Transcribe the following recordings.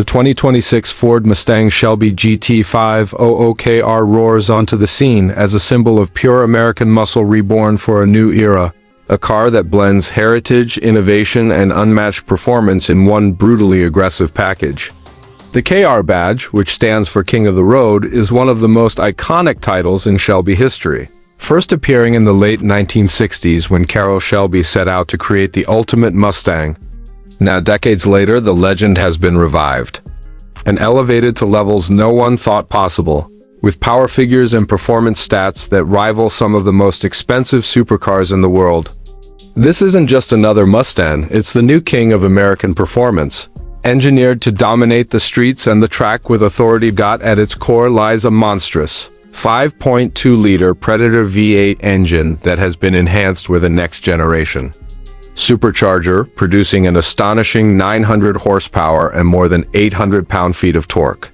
The 2026 Ford Mustang Shelby GT500KR roars onto the scene as a symbol of pure American muscle reborn for a new era. A car that blends heritage, innovation, and unmatched performance in one brutally aggressive package. The KR badge, which stands for King of the Road, is one of the most iconic titles in Shelby history. First appearing in the late 1960s when Carroll Shelby set out to create the ultimate Mustang. Now, decades later, the legend has been revived and elevated to levels no one thought possible, with power figures and performance stats that rival some of the most expensive supercars in the world. This isn't just another Mustang, it's the new king of American performance. Engineered to dominate the streets and the track with authority, at its core lies a monstrous 5.2-liter Predator V8 engine that has been enhanced with a next-generation supercharger, producing an astonishing 900 horsepower and more than 800 pound-feet of torque.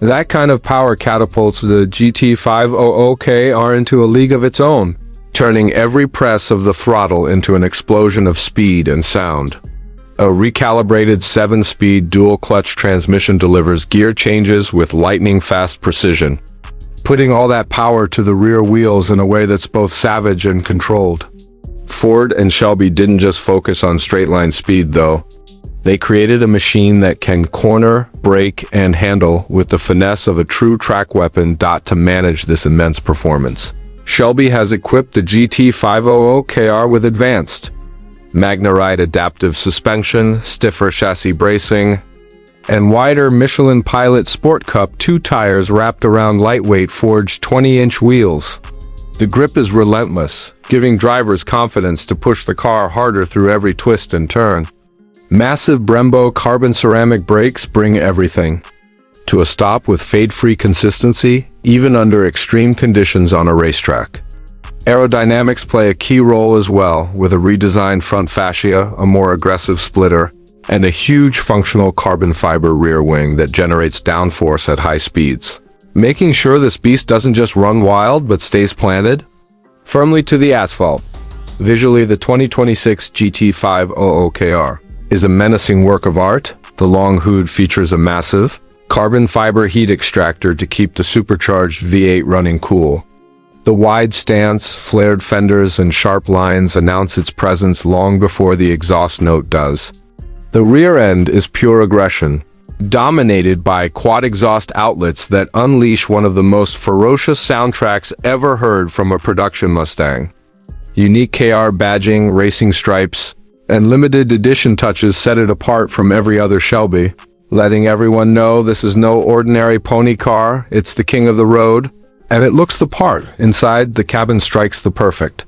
That kind of power catapults the GT500KR into a league of its own, turning every press of the throttle into an explosion of speed and sound. A recalibrated 7-speed dual-clutch transmission delivers gear changes with lightning-fast precision, putting all that power to the rear wheels in a way that's both savage and controlled. Ford and Shelby didn't just focus on straight-line speed, though. They created a machine that can corner, brake, and handle with the finesse of a true track weapon to manage this immense performance. Shelby has equipped the GT500KR with advanced Magna-Ride adaptive suspension, stiffer chassis bracing, and wider Michelin Pilot Sport Cup 2 tires wrapped around lightweight forged 20-inch wheels. The grip is relentless, giving drivers confidence to push the car harder through every twist and turn. Massive Brembo carbon ceramic brakes bring everything to a stop with fade-free consistency, even under extreme conditions on a racetrack. Aerodynamics play a key role as well, with a redesigned front fascia, a more aggressive splitter, and a huge functional carbon fiber rear wing that generates downforce at high speeds, making sure this beast doesn't just run wild but stays planted firmly to the asphalt. Visually, the 2026 GT500KR is a menacing work of art. The long hood features a massive carbon fiber heat extractor to keep the supercharged V8 running cool. The wide stance, flared fenders, and sharp lines announce its presence long before the exhaust note does. The rear end is pure aggression, dominated by quad exhaust outlets that unleash one of the most ferocious soundtracks ever heard from a production Mustang. Unique KR badging, racing stripes, and limited edition touches set it apart from every other Shelby, letting everyone know this is no ordinary pony car, it's the king of the road, and it looks the part. Inside, the cabin strikes the perfect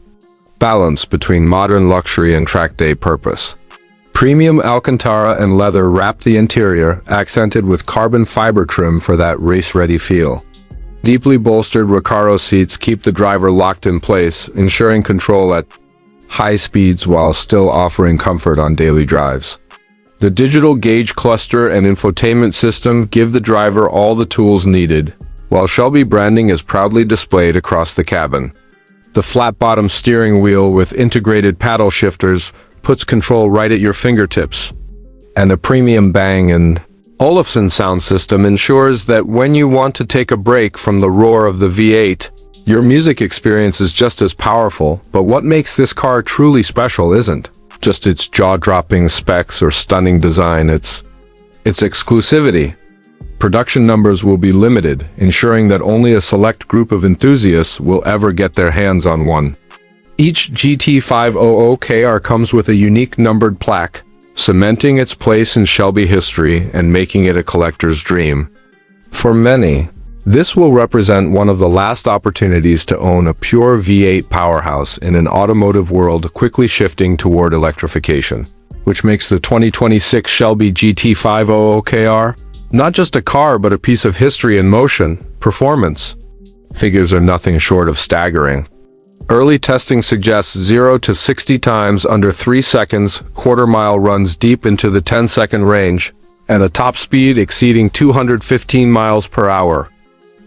balance between modern luxury and track day purpose. Premium Alcantara and leather wrap the interior, accented with carbon fiber trim for that race-ready feel. Deeply bolstered Recaro seats keep the driver locked in place, ensuring control at high speeds while still offering comfort on daily drives. The digital gauge cluster and infotainment system give the driver all the tools needed, while Shelby branding is proudly displayed across the cabin. The flat-bottom steering wheel with integrated paddle shifters puts control right at your fingertips, and a premium Bang & Olufsen sound system ensures that when you want to take a break from the roar of the V8, your music experience is just as powerful. But what makes this car truly special isn't just its jaw-dropping specs or stunning design, it's exclusivity. Production numbers will be limited, ensuring that only a select group of enthusiasts will ever get their hands on one. Each GT500KR comes with a unique numbered plaque, cementing its place in Shelby history and making it a collector's dream. For many, this will represent one of the last opportunities to own a pure V8 powerhouse in an automotive world quickly shifting toward electrification, which makes the 2026 Shelby GT500KR not just a car but a piece of history in motion. Performance figures are nothing short of staggering. Early testing suggests 0 to 60 times under 3 seconds, quarter-mile runs deep into the 10-second range, and a top speed exceeding 215 miles per hour.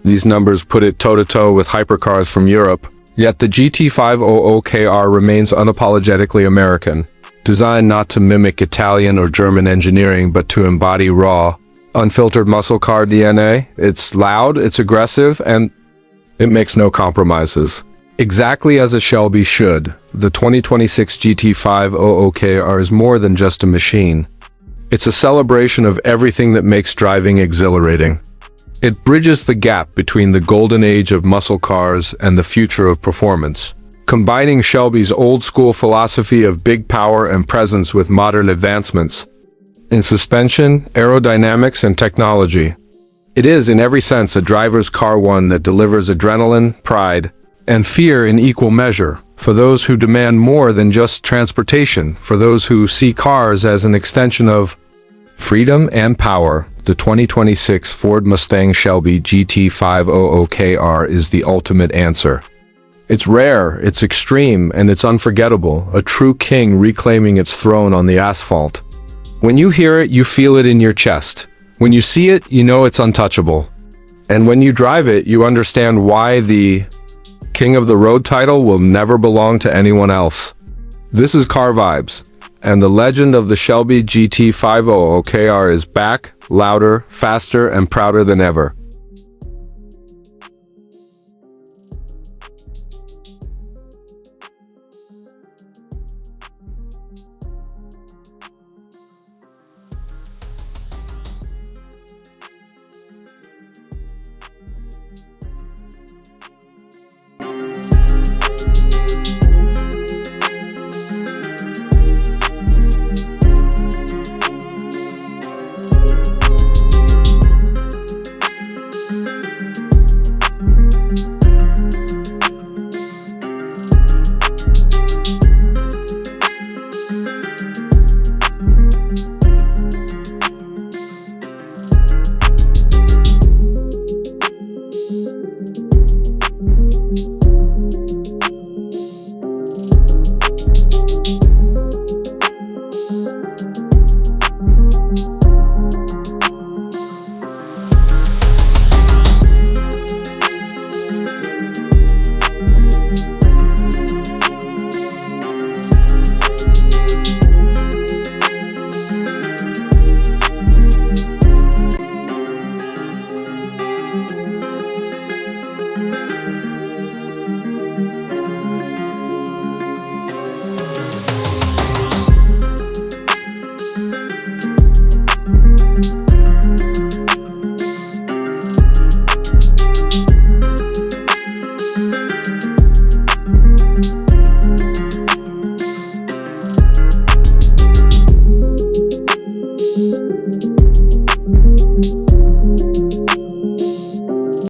These numbers put it toe-to-toe with hypercars from Europe, yet the GT500KR remains unapologetically American, designed not to mimic Italian or German engineering but to embody raw, unfiltered muscle car DNA. It's loud, it's aggressive, and it makes no compromises. Exactly as a Shelby should, the 2026 GT500KR is more than just a machine. It's a celebration of everything that makes driving exhilarating. It bridges the gap between the golden age of muscle cars and the future of performance, combining Shelby's old-school philosophy of big power and presence with modern advancements in suspension, aerodynamics, and technology. It is, in every sense, a driver's car, one that delivers adrenaline, pride, and fear in equal measure, for those who demand more than just transportation, for those who see cars as an extension of freedom and power. The 2026 Ford Mustang Shelby GT500KR is the ultimate answer. It's rare, it's extreme, and it's unforgettable, a true king reclaiming its throne on the asphalt. When you hear it, you feel it in your chest. When you see it, you know it's untouchable. And when you drive it, you understand why the King of the Road title will never belong to anyone else. This is Car Vibes, and the legend of the Shelby GT500KR is back, louder, faster, and prouder than ever.